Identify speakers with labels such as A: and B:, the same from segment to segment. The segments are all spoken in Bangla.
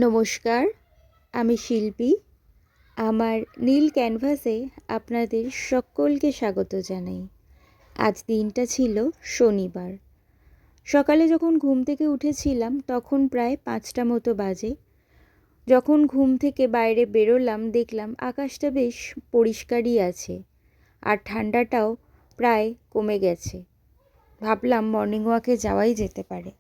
A: নমস্কার, আমি শিল্পী। আমার নীল ক্যানভাসে আপনাদের সকলকে স্বাগত জানাই। আজ দিনটা ছিল শনিবার। সকালে যখন ঘুম থেকে উঠেছিলাম তখন প্রায় 5টা মতো বাজে। যখন ঘুম থেকে বাইরে বেরোলাম দেখলাম আকাশটা বেশ পরিষ্কারই আছে, আর ঠান্ডাটাও প্রায় কমে গেছে। ভাবলাম মর্নিং ওয়াকে যাওয়াই যেতে পারে।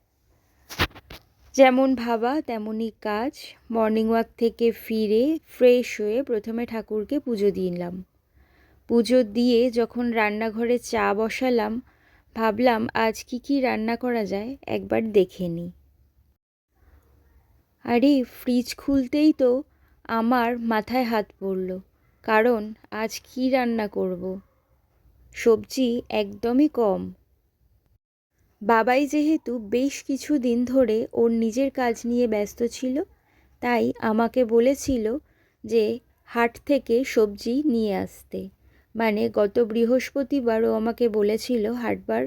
A: যেমন ভাবা তেমনই কাজ। মর্নিং ওয়াক থেকে ফিরে ফ্রেশ হয়ে প্রথমে ঠাকুরকে পুজো দিলাম। পুজো দিয়ে যখন রান্নাঘরে চা বসালাম, ভাবলাম আজ কি রান্না করা যায় একবার দেখে নিই। আরে ফ্রিজ খুলতেই তো আমার মাথায় হাত পড়ল, কারণ আজ কি রান্না করব। সবজি একদমই কম। বাবাই যেহেতু বেশ কিছু দিন ধরে ওর নিজের কাজ নিয়ে ব্যস্ত ছিল, তাই আমাকে বলেছিল যে হাট থেকে সবজি নিয়ে আসতে। মানে গত বৃহস্পতিবার ও আমাকে বলেছিল হাটবার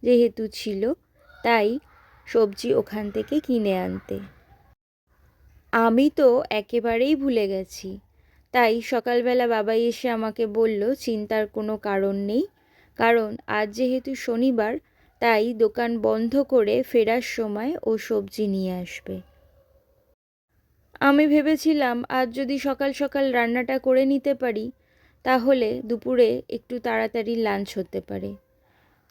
A: যেহেতু ছিল, তাই সবজি ওখান থেকে কিনে আনতে। আমি তো একেবারেই ভুলে গেছি। তাই সকালবেলা বাবাই এসে আমাকে বলল চিন্তার কোনো কারণ নেই, কারণ আজ যেহেতু শনিবার, তাই দোকান বন্ধ করে ফেরার সময় ও সবজি নিয়ে আসবে। আমি ভেবেছিলাম আজ যদি সকাল সকাল রান্নাটা করে নিতে পারি, তাহলে দুপুরে একটু তাড়াতাড়ি লাঞ্চ হতে পারে।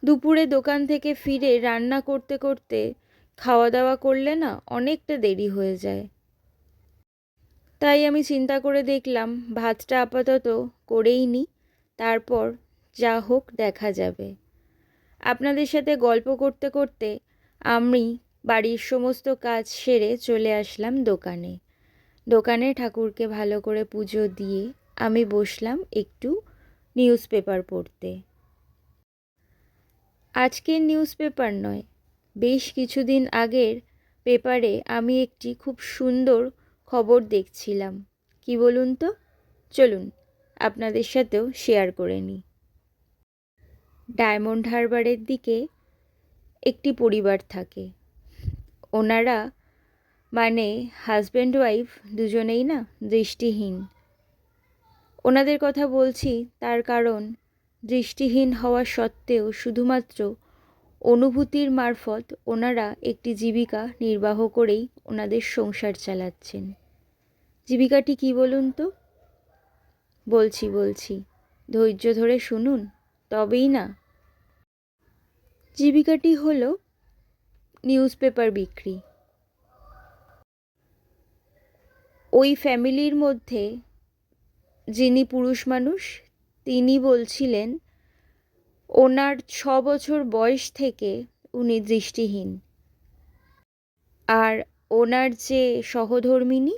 A: দুপুরে দোকান থেকে ফিরে রান্না করতে করতে খাওয়া দাওয়া করলে না অনেকটা দেরি হয়ে যায়। তাই আমি চিন্তা করে দেখলাম ভাতটা আপাতত করেই নিই, তারপর যা হোক দেখা যাবে। আপনাদের সাথে গল্প করতে করতে আমি বাড়ির সমস্ত কাজ সেরে চলে আসলাম দোকানে। দোকানে ঠাকুরকে ভালো করে পুজো দিয়ে আমি বসলাম একটু নিউজ পেপার পড়তে। আজকের নিউজ পেপার নয়, বেশ কিছুদিন আগের পেপারে আমি একটি খুব সুন্দর খবর দেখছিলাম। কি বলুন তো? চলুন আপনাদের সাথেও শেয়ার করে নিই। ডায়মন্ড হারবারের দিকে একটি পরিবার থাকে। ওনারা মানে হাজব্যান্ড ওয়াইফ দুজনেই না দৃষ্টিহীন। ওনাদের কথা বলছি তার কারণ দৃষ্টিহীন হওয়া সত্ত্বেও শুধুমাত্র অনুভূতির মারফত ওনারা একটি জীবিকা নির্বাহ করেই ওনাদের সংসার চালাচ্ছেন। জীবিকাটি কি বলুন তো? বলছি ধৈর্য ধরে শুনুন, তবেই না। জীবিকাটি হলো নিউজ পেপার বিক্রি। ওই ফ্যামিলির মধ্যে যিনি পুরুষ মানুষ, তিনি বলছিলেন ওনার 6 বছর বয়স থেকে উনি দৃষ্টিহীন। আর ওনার যে সহধর্মিণী,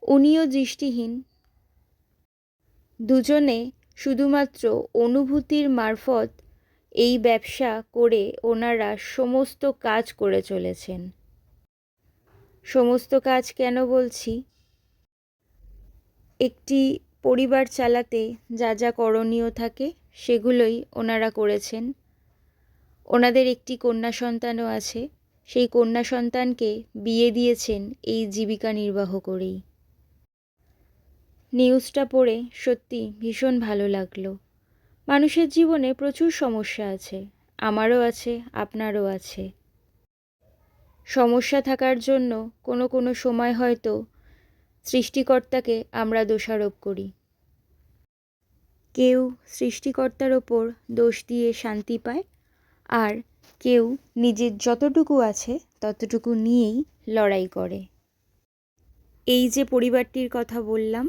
A: উনিও দৃষ্টিহীন। দুজনে শুধুমাত্র অনুভূতির মারফত এই ব্যবসা করে ওনারা সমস্ত কাজ করে চলেছেন। সমস্ত কাজ কেন বলছি? একটি পরিবার চালাতে যা যা করণীয় থাকে সেগুলোই ওনারা করেছেন। ওনাদের একটি কন্যা সন্তানও আছে। সেই কন্যা সন্তানকে বিয়ে দিয়েছেন এই জীবিকা নির্বাহ করেই। নিউজটা পড়ে সত্যি ভীষণ ভালো লাগলো। মানুষের জীবনে প্রচুর সমস্যা আছে, আমারও আছে, আপনারও আছে। সমস্যা থাকার জন্য কোনো সময় হয়তো সৃষ্টিকর্তাকে আমরা দোষারোপ করি। কেউ সৃষ্টিকর্তার ওপর দোষ দিয়ে শান্তি পায়, আর কেউ নিজের যতটুকু আছে ততটুকু নিয়েই লড়াই করে। এই যে পরিবারটির কথা বললাম,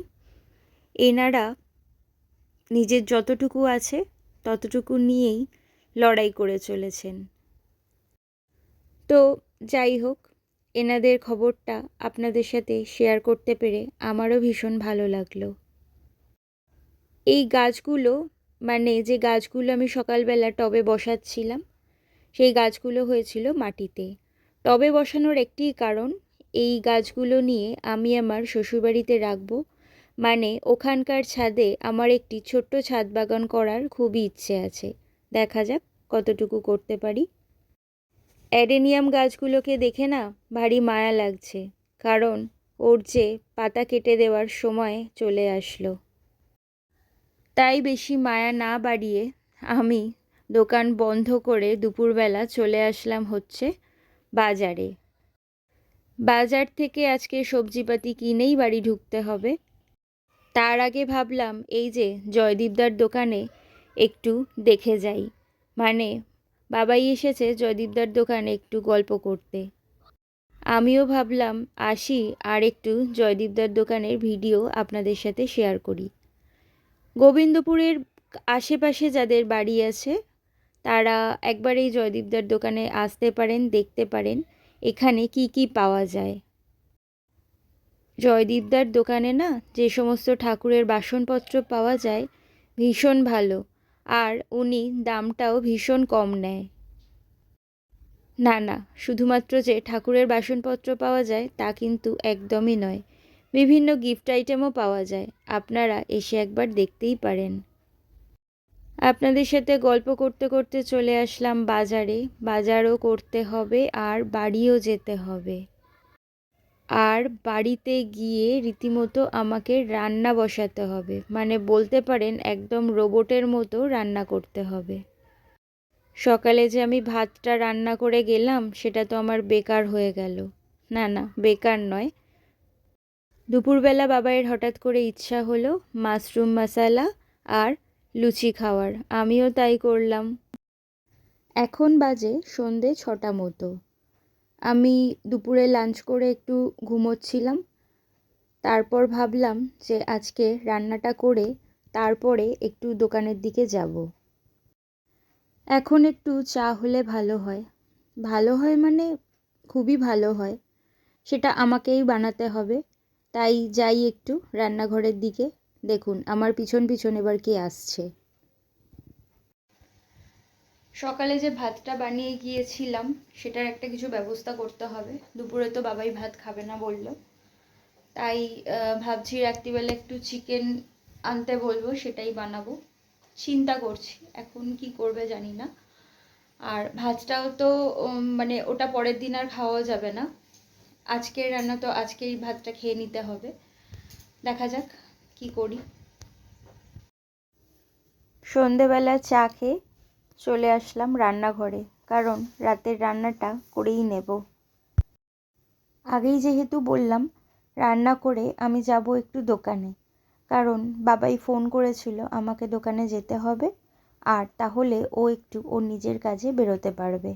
A: এনারা নিজের যতটুকু আছে ততটুকু নিয়েই লড়াই করে চলেছেন। তো যাই হোক, এনাদের খবরটা আপনাদের সাথে শেয়ার করতে পেরে আমারও ভীষণ ভালো লাগলো। এই গাছগুলো মানে যে গাছগুলো আমি সকালবেলা টবে বসাচ্ছিলাম, সেই গাছগুলো হয়েছিল মাটিতে। টবে বসানোর একটিই কারণ, এই গাছগুলো নিয়ে আমি আমার শ্বশুরবাড়িতে রাখবো। মানে ওখানকার ছাদে আমার একটি ছোট্ট ছাদ বাগান করার খুবই ইচ্ছে আছে। দেখা যাক কতটুকু করতে পারি। অ্যাডেনিয়াম গাছগুলোকে দেখে না ভারী মায়া লাগছে। কারণ ওর যে পাতা কেটে দেওয়ার সময় চলে আসলো। তাই বেশি মায়া না বাড়িয়ে আমি দোকান বন্ধ করে দুপুরবেলা চলে আসলাম হচ্ছে বাজারে। বাজার থেকে আজকে সবজিপাতি কিনেই বাড়ি ঢুকতে হবে। তার আগে ভাবলাম এই যে জয়দীপদার দোকানে একটু দেখে যাই, মানে বাবাই এসেছে জয়দীপদার দোকানে একটু গল্প করতে। আমিও ভাবলাম আসি আর একটু জয়দীপদার দোকানের ভিডিও আপনাদের সাথে শেয়ার করি। গোবিন্দপুরের আশেপাশে যাদের বাড়ি আছে তারা একবার এই জয়দীপদার দোকানে আসতে পারেন, দেখতে পারেন এখানে কি কি পাওয়া যায়। জয়দীপদার দোকানে না যে সমস্ত ঠাকুরের বাসনপত্র পাওয়া যায় ভীষণ ভালো, আর উনি দামটাও ভীষণ কম নেয়। না না, শুধুমাত্র যে ঠাকুরের বাসনপত্র পাওয়া যায় তা কিন্তু একদমই নয়, বিভিন্ন গিফট আইটেমও পাওয়া যায়। আপনারা এসে একবার দেখতেই পারেন। আপনাদের সাথে গল্প করতে করতে চলে আসলাম বাজারে। বাজারও করতে হবে আর বাড়িও যেতে হবে। আর বাড়িতে গিয়ে রীতিমতো আমাকে রান্না বসাতে হবে, মানে বলতে পারেন একদম রোবটের মতো রান্না করতে হবে। সকালে যে আমি ভাতটা রান্না করে গেলাম সেটা তো আমার বেকার হয়ে গেল। না না, বেকার নয়। দুপুরবেলা বাবাইয়ের হঠাৎ করে ইচ্ছা হলো মাশরুম মশালা আর লুচি খাওয়ার, আমিও তাই করলাম। এখন বাজে সন্ধে 6টা মতো। আমি দুপুরে লাঞ্চ করে একটু ঘুমোচ্ছিলাম। তারপর ভাবলাম যে আজকে রান্নাটা করে তারপরে একটু দোকানের দিকে যাব। এখন একটু চা হলে ভালো হয়। ভালো হয় মানে খুবই ভালো হয়। সেটা আমাকেই বানাতে হবে। তাই যাই একটু রান্নাঘরের দিকে। দেখুন আমার পিছন পিছন এবার কে আসছে। সকালে যে ভাতটা বানিয়ে গিয়েছিলাম সেটার একটা কিছু ব্যবস্থা করতে হবে। দুপুরে তো বাবাই ভাত খাবে না বললো, তাই ভাবছি রাত্রিবেলা একটু চিকেন আনতে বলবো, সেটাই বানাবো। চিন্তা করছি এখন কি করবে জানি না। আর ভাতটাও তো মানে ওটা পরের দিন আর খাওয়া যাবে না। আজকের রান্না তো আজকেই ভাতটা খেয়ে নিতে হবে। দেখা যাক কি করি। সন্ধেবেলা চা খেয়ে চলে আসলাম রান্নাঘরে, কারণ রাতের রান্নাটা করেই নেব। আগেই যেহেতু বললাম রান্না করে আমি যাব একটু দোকানে, কারণ বাবাই ফোন করেছিল আমাকে দোকানে যেতে হবে, আর তাহলে ও একটু ওর নিজের কাজে বেরোতে পারবে।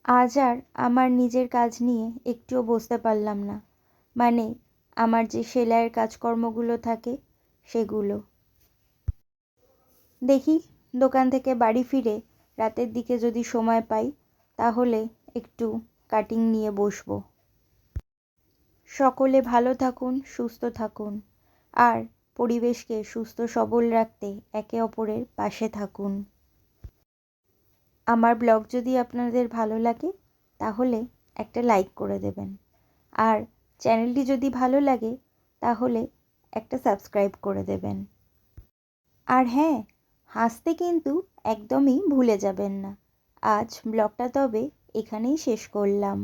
A: আজ আর আমার নিজের কাজ নিয়ে একটুও বসতে পারলাম না, মানে আমার যে সেলাইয়ের কাজকর্মগুলো থাকে সেগুলো। দেখি দোকান থেকে বাড়ি ফিরে রাতের দিকে যদি সময় পাই তাহলে একটু কাটিং নিয়ে বসবো। সকলে ভালো থাকুন, সুস্থ থাকুন, আর পরিবেশকে সুস্থ সবল রাখতে একে অপরের পাশে থাকুন। আমার ব্লগ যদি আপনাদের ভালো লাগে তাহলে একটা লাইক করে দেবেন, আর চ্যানেলটি যদি ভালো লাগে তাহলে একটা সাবস্ক্রাইব করে দেবেন। আর হ্যাঁ, হাসতে কিন্তু একদমই ভুলে যাবেন না। আজ ব্লগটা তবে এখানেই শেষ করলাম।